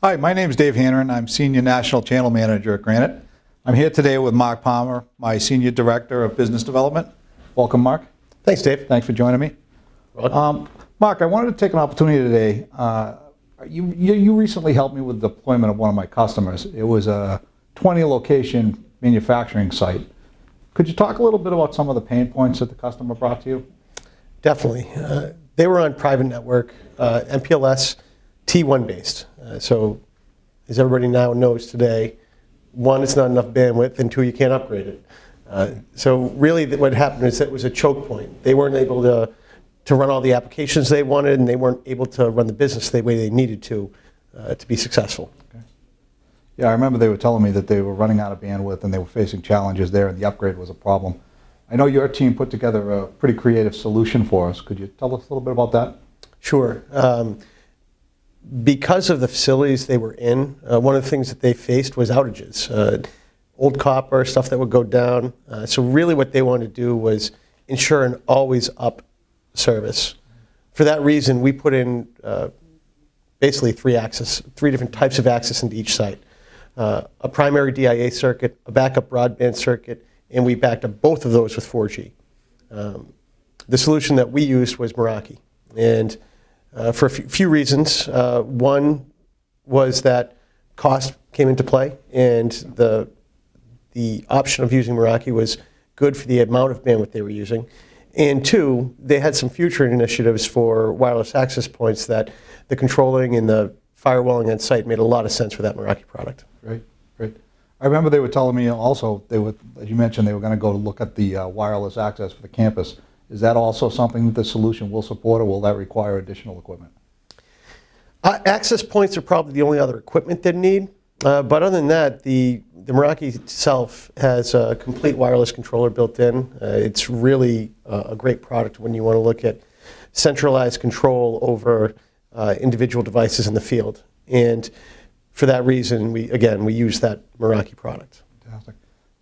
Hi, my name is Dave Hanneran. I'm Senior National Channel Manager at Granite. I'm here today with Mark Palmer, my Senior Director of Business Development. Welcome, Mark. Thanks, Dave. Thanks for joining me. Mark, I wanted to take an opportunity today. You recently helped me with the deployment of one of my customers. It was a 20-location manufacturing site. Could you talk a little bit about some of the pain points that the customer brought to you? Definitely. They were on private network, MPLS T1 based. So as everybody now knows today, one, it's not enough bandwidth, and two, you can't upgrade it. So really what happened is that it was a choke point. They weren't able to run all the applications they wanted, and they weren't able to run the business the way they needed to be successful. Okay. Yeah, I remember they were telling me that they were running out of bandwidth and they were facing challenges there, and the upgrade was a problem. I know your team put together a pretty creative solution for us. Could you tell us a little bit about that? Sure. Because of the facilities they were in, one of the things that they faced was outages. Old copper, stuff that would go down. So really what they wanted to do was ensure an always up service. For that reason, we put in basically three different types of access into each site. A primary DIA circuit, a backup broadband circuit, and we backed up both of those with 4G. The solution that we used was Meraki. And for a few reasons. One was that cost came into play, and the option of using Meraki was good for the amount of bandwidth they were using. And two, they had some future initiatives for wireless access points that the controlling and the firewalling on site made a lot of sense for that Meraki product. Great, great. I remember they were telling me also, as you mentioned, they were going to go to look at the wireless access for the campus. Is that also something that the solution will support, or will that require additional equipment? Access points are probably the only other equipment they need. But other than that, the Meraki itself has a complete wireless controller built in. It's really a great product when you want to look at centralized control over individual devices in the field. And for that reason, we use that Meraki product. Fantastic.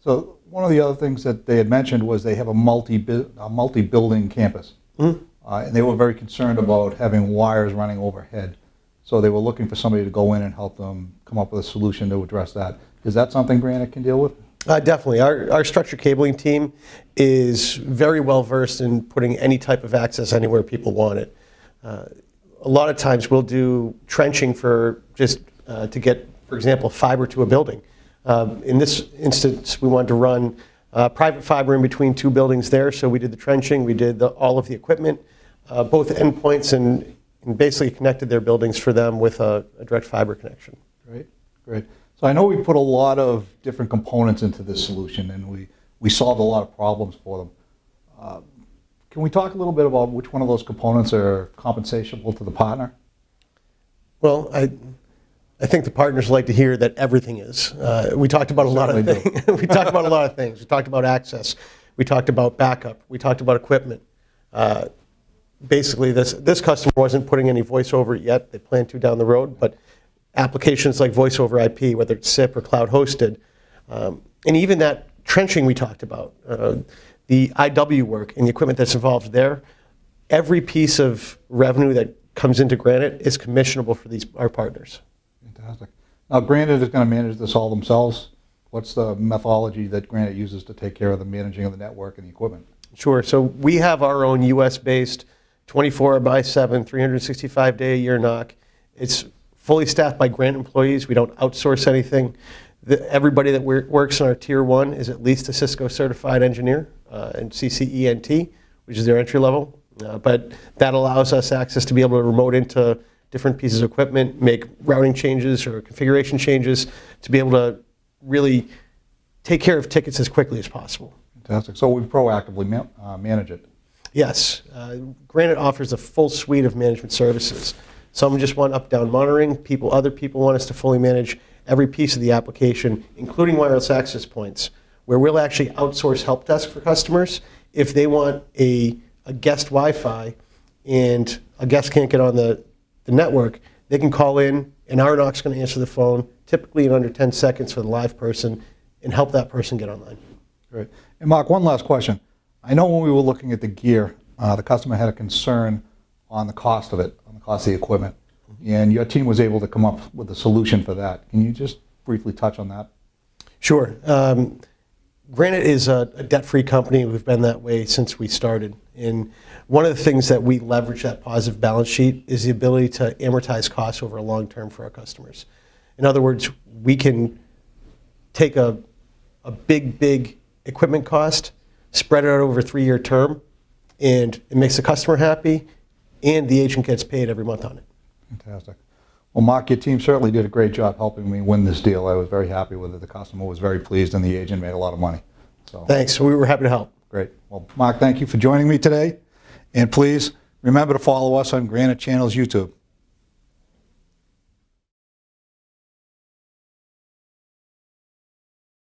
So one of the other things that they had mentioned was they have a multi-building campus. Mm-hmm. And they were very concerned about having wires running overhead. So they were looking for somebody to go in and help them come up with a solution to address that. Is that something Granite can deal with? Definitely. Our structured cabling team is very well versed in putting any type of access anywhere people want it. A lot of times we'll do trenching for just to get, for example, fiber to a building. In this instance, we wanted to run private fiber in between two buildings there, so we did the trenching, we did all of the equipment, both endpoints, and basically connected their buildings for them with a direct fiber connection. Great, great. So I know we put a lot of different components into this solution, and we solved a lot of problems for them. Can we talk a little bit about which one of those components are compensational to the partner? Well, I think the partners like to hear that everything is. We talked about a lot of things. We talked about a lot of things. We talked about access. We talked about backup. We talked about equipment. Basically, this customer wasn't putting any voice over it yet. They plan to down the road, but applications like voice over IP, whether it's SIP or cloud hosted, and even that trenching we talked about, the IW work and the equipment that's involved there, every piece of revenue that comes into Granite is commissionable for our partners. Fantastic. Now, Granite is going to manage this all themselves. What's the methodology that Granite uses to take care of the managing of the network and the equipment? Sure. So we have our own US-based 24/7, 365-day-a-year NOC. It's fully staffed by Granite employees. We don't outsource anything. Everybody that works in our Tier 1 is at least a Cisco certified engineer and CCENT, which is their entry level. But that allows us access to be able to remote into different pieces of equipment, make routing changes or configuration changes to be able to really take care of tickets as quickly as possible. Fantastic. So we proactively manage it. Yes. Granite offers a full suite of management services. Some just want up-down monitoring. Other people want us to fully manage every piece of the application, including wireless access points, where we'll actually outsource help desk for customers. If they want a guest Wi-Fi and a guest can't get on the network, they can call in, and our NOC's going to answer the phone, typically in under 10 seconds for the live person, and help that person get online. Great. And Mark, one last question. I know when we were looking at the gear, the customer had a concern on the cost of it, on the cost of the equipment. and your team was able to come up with a solution for that. Can you just briefly touch on that? Sure. Granite is a debt-free company. We've been that way since we started. And one of the things that we leverage that positive balance sheet is the ability to amortize costs over a long term for our customers. In other words, we can take a big equipment cost, spread it out over a 3-year term, and it makes the customer happy, and the agent gets paid every month on it. Fantastic. Well, Mark, your team certainly did a great job helping me win this deal. I was very happy with it. The customer was very pleased, and the agent made a lot of money. So Thanks. We were happy to help. great. Well, Mark, thank you for joining me today. And please remember to follow us on Granite Channel's YouTube.